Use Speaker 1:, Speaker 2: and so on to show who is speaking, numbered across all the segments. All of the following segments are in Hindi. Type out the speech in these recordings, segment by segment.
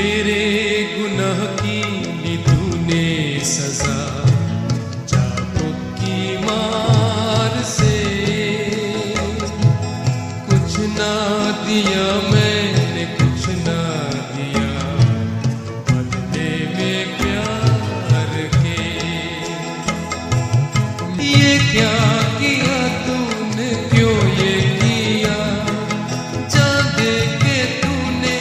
Speaker 1: मेरे गुनाह की ली तूने सजा, चाबुक की मार से कुछ ना दिया मैंने, कुछ ना दिया बदले में प्यार के। ये क्या किया तूने, क्यों ये किया, जान दे के तूने।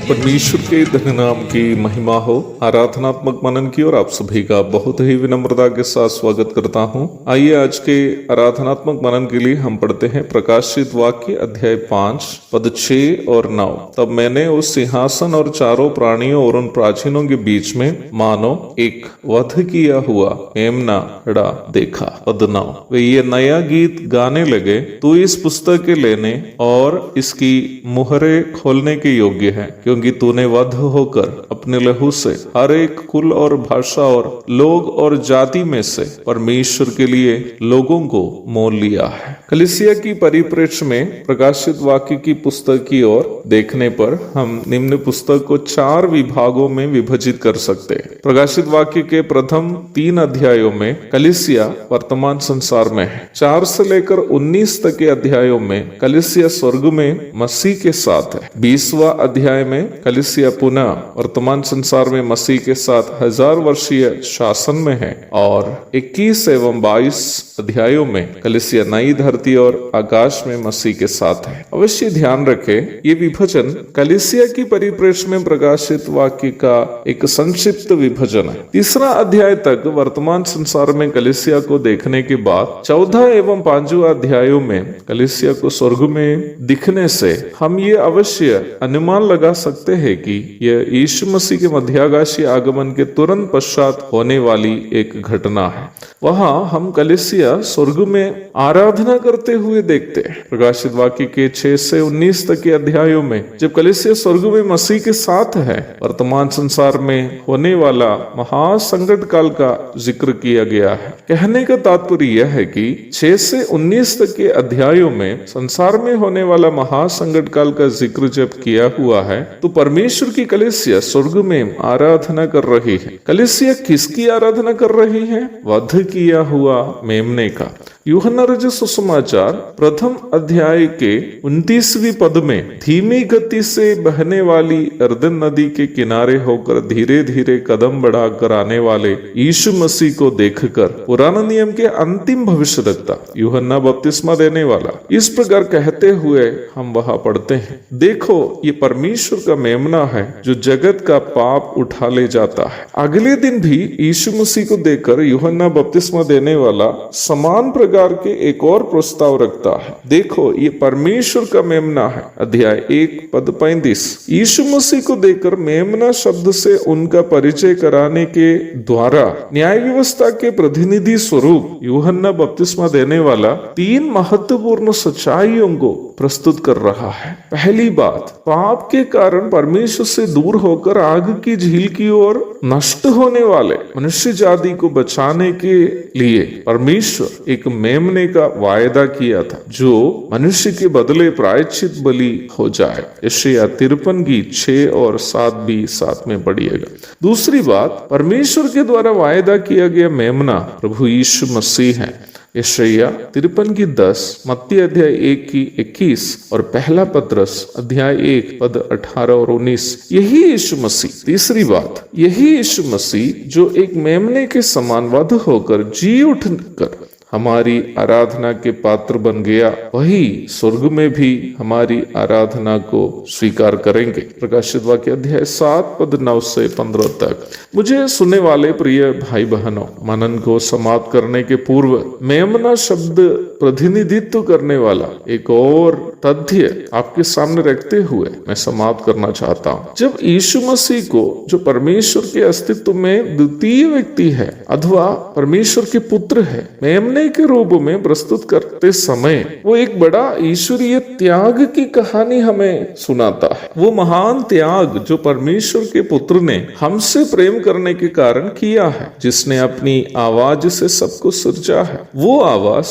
Speaker 2: परमेश्वर के धन्य नाम की महिमा हो। आराधनात्मक मनन की ओर आप सभी का बहुत ही विनम्रता के साथ स्वागत करता हूं। आइए आज के आराधनात्मक मनन के लिए हम पढ़ते हैं प्रकाशित वाक्य अध्याय 5 पद 6 और 9। तब मैंने उस सिंहासन और चारों प्राणियों और उन प्राचीनों के बीच में मानो एक वध किया हुआ मेमना खड़ा देखा। पद 9, वे ये नया गीत गाने लगे, तू इस पुस्तक के लेने और इसकी मुहरे खोलने के योग्य है, क्योंकि तूने वध होकर अपने लहू से हर एक कुल और भाषा और लोग और जाति में से परमेश्वर के लिए लोगों को मोल लिया है। कलीसिया की परिप्रेक्ष्य में प्रकाशित वाक्य की पुस्तक की ओर देखने पर हम निम्न पुस्तक को 4 विभागों में विभाजित कर सकते हैं। प्रकाशित वाक्य के प्रथम 3 अध्यायों में कलीसिया वर्तमान संसार में है। 4 से लेकर 19 तक के अध्यायों में कलीसिया स्वर्ग में मसीह के साथ है। 20वां अध्याय में कलीसिया पुनः वर्तमान संसार में मसीह के साथ 1000 वर्षीय शासन में है और 21 एवं 22 अध्यायों में कलीसिया नई धरती और आकाश में मसीह के साथ है। अवश्य ध्यान रखें, ये विभाजन कलीसिया की परिप्रेक्ष्य में प्रकाशित वाक्य का एक संक्षिप्त विभाजन है। 3रा अध्याय तक वर्तमान संसार में कलीसिया को देखने के बाद 14 एवं 5वां अध्यायों में कलीसिया को स्वर्ग में दिखने से हम ये अवश्य अनुमान लगा सकते हैं कि यह यीशु मसीह के मध्याकाशीय आगमन के तुरंत पश्चात होने वाली एक घटना है। वहां हम कलीसिया स्वर्ग में आराधना करते हुए देखते हैं। प्रकाशित वाक्य के 6 से 19 तक के अध्यायों में जब कलीसिया स्वर्ग में मसीह के साथ है, वर्तमान संसार में होने वाला महासंकट काल का जिक्र किया गया है। कहने का तात्पर्य यह है कि 6 से 19 तक के अध्यायों में संसार में होने वाला महासंकट काल का जिक्र जब किया हुआ है तो परमेश्वर की कलीसिया स्वर्ग में आराधना कर रही है। कलीसिया किसकी आराधना कर रही है? वध किया हुआ मेमने का। यूहन्ना रचित सुसमाचार प्रथम अध्याय के 29वीं पद में धीमी गति से बहने वाली यरदन नदी के किनारे होकर धीरे धीरे कदम बढ़ाकर आने वाले यीशु मसीह को देखकर पुराना नियम के अंतिम भविष्यद्वक्ता यूहन्ना बपतिस्मा देने वाला इस प्रकार कहते हुए हम वहां पढ़ते हैं, देखो ये परमेश्वर का मेमना है जो जगत का पाप उठा ले जाता है। अगले दिन भी यीशु मसीह को देखकर यूहन्ना बपतिस्मा देने वाला समान प्रकार के एक और प्रस्ताव रखता है, देखो ये परमेश्वर का मेमना है। अध्याय 1 पद 35। यीशु मसीह को देखकर मेमना शब्द से उनका परिचय कराने के द्वारा न्याय व्यवस्था के प्रतिनिधि स्वरूप यूहन्ना बपतिस्मा देने वाला 3 महत्वपूर्ण सच्चाइयों को प्रस्तुत कर रहा है। पहली बात, पाप के कारण परमेश्वर से दूर होकर आग की झील की ओर नष्ट होने वाले मनुष्य जाति को बचाने के लिए परमेश्वर एक मेमने का वायदा किया था जो मनुष्य के बदले प्रायश्चित बलि हो जाए। यशायाह 53 की 6 और 7 भी साथ में पढ़िएगा। दूसरी बात, परमेश्वर के द्वारा वायदा किया गया मेमना प्रभु यीशु मसीह है। यशायाह 53 की 10, मत्ती अध्याय 1 की 21 और पहला पत्रस अध्याय 1 पद 18 और 19 यही यीशु मसीह। तीसरी बात, यही यीशु मसीह जो एक मेमने के समान वध होकर जी उठकर हमारी आराधना के पात्र बन गया, वही स्वर्ग में भी हमारी आराधना को स्वीकार करेंगे। प्रकाशित वाक्य अध्याय 7 पद 9 से 15 तक। मुझे सुनने वाले प्रिय भाई बहनों, मनन को समाप्त करने के पूर्व मेमना शब्द प्रतिनिधित्व करने वाला एक और तथ्य आपके सामने रखते हुए मैं समाप्त करना चाहता हूँ। जब यीशु मसीह को, जो परमेश्वर के अस्तित्व में द्वितीय व्यक्ति है अथवा परमेश्वर के पुत्र है, मेमने के रूप में प्रस्तुत करते समय वो एक बड़ा ईश्वरीय त्याग की कहानी हमें सुनाता है। वो महान त्याग जो परमेश्वर के पुत्र ने हमसे प्रेम करने के कारण किया है, जिसने अपनी आवाज से सबको सिरजा है। वो आवाज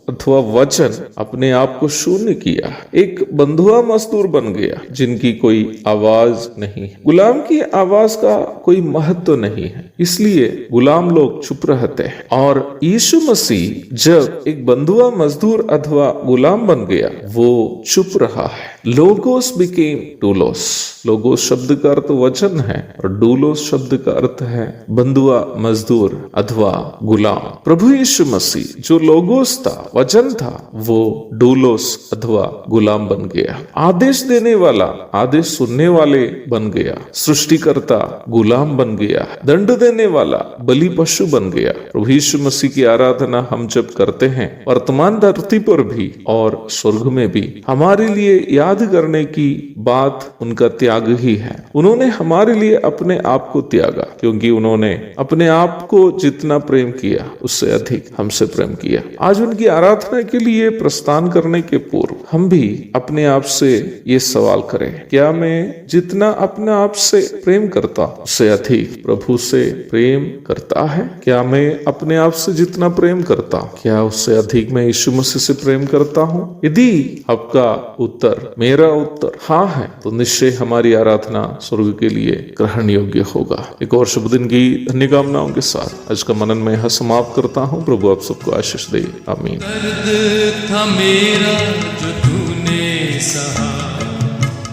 Speaker 2: अथवा वचन अपने आप को शून्य किया है। एक बंधुआ मजदूर बन गया जिनकी कोई आवाज नहीं है। गुलाम की आवाज का कोई महत्व नहीं है, इसलिए गुलाम लोग चुप रहते हैं। और यीशु मसीह जब एक बंधुआ मजदूर अथवा गुलाम बन गया, वो चुप रहा है। Logos became डूलोस। लोगोस शब्द का अर्थ वचन है और डूलोस शब्द का अर्थ है बंधुआ मजदूर अथवा गुलाम। प्रभु यीशु मसीह जो लोगोस था, वचन था, वो डूलोस अथवा गुलाम बन गया। आदेश देने वाला आदेश सुनने वाले बन गया। सृष्टिकर्ता गुलाम बन गया। दंड देने वाला बलि पशु बन गया। प्रभु यीशु मसीह की आराधना हम जब करते हैं, वर्तमान धरती पर भी और स्वर्ग में भी, हमारे लिए याद करने की बात उनका त्याग ही है। उन्होंने हमारे लिए अपने आप को त्यागा, क्योंकि उन्होंने अपने आप को जितना प्रेम किया उससे अधिक हमसे प्रेम किया। आज उनकी आराधना के लिए प्रस्थान करने के पूर्व हम भी अपने आप से ये सवाल करें, क्या मैं जितना अपने आप से प्रेम करता उससे अधिक प्रभु से प्रेम करता है? क्या मैं अपने आप से जितना प्रेम करता, क्या उससे अधिक मैं यीशु मसीह से प्रेम करता हूँ? यदि आपका उत्तर, मेरा उत्तर हाँ है, तो निश्चय हमारी आराधना स्वर्ग के लिए ग्रहण योग्य होगा। एक और शुभ दिन की धन्य कामनाओं के साथ आज का मनन में यह समाप्त करता हूँ। प्रभु आप सबको आशीष दे, आमीन।
Speaker 1: दर्द था मेरा जो तूने सहा,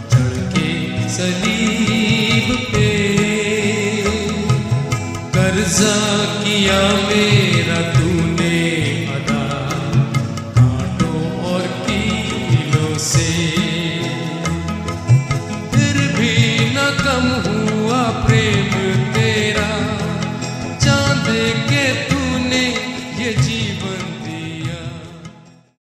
Speaker 1: चढ़ के सलीब पे कर्जा किया मेरा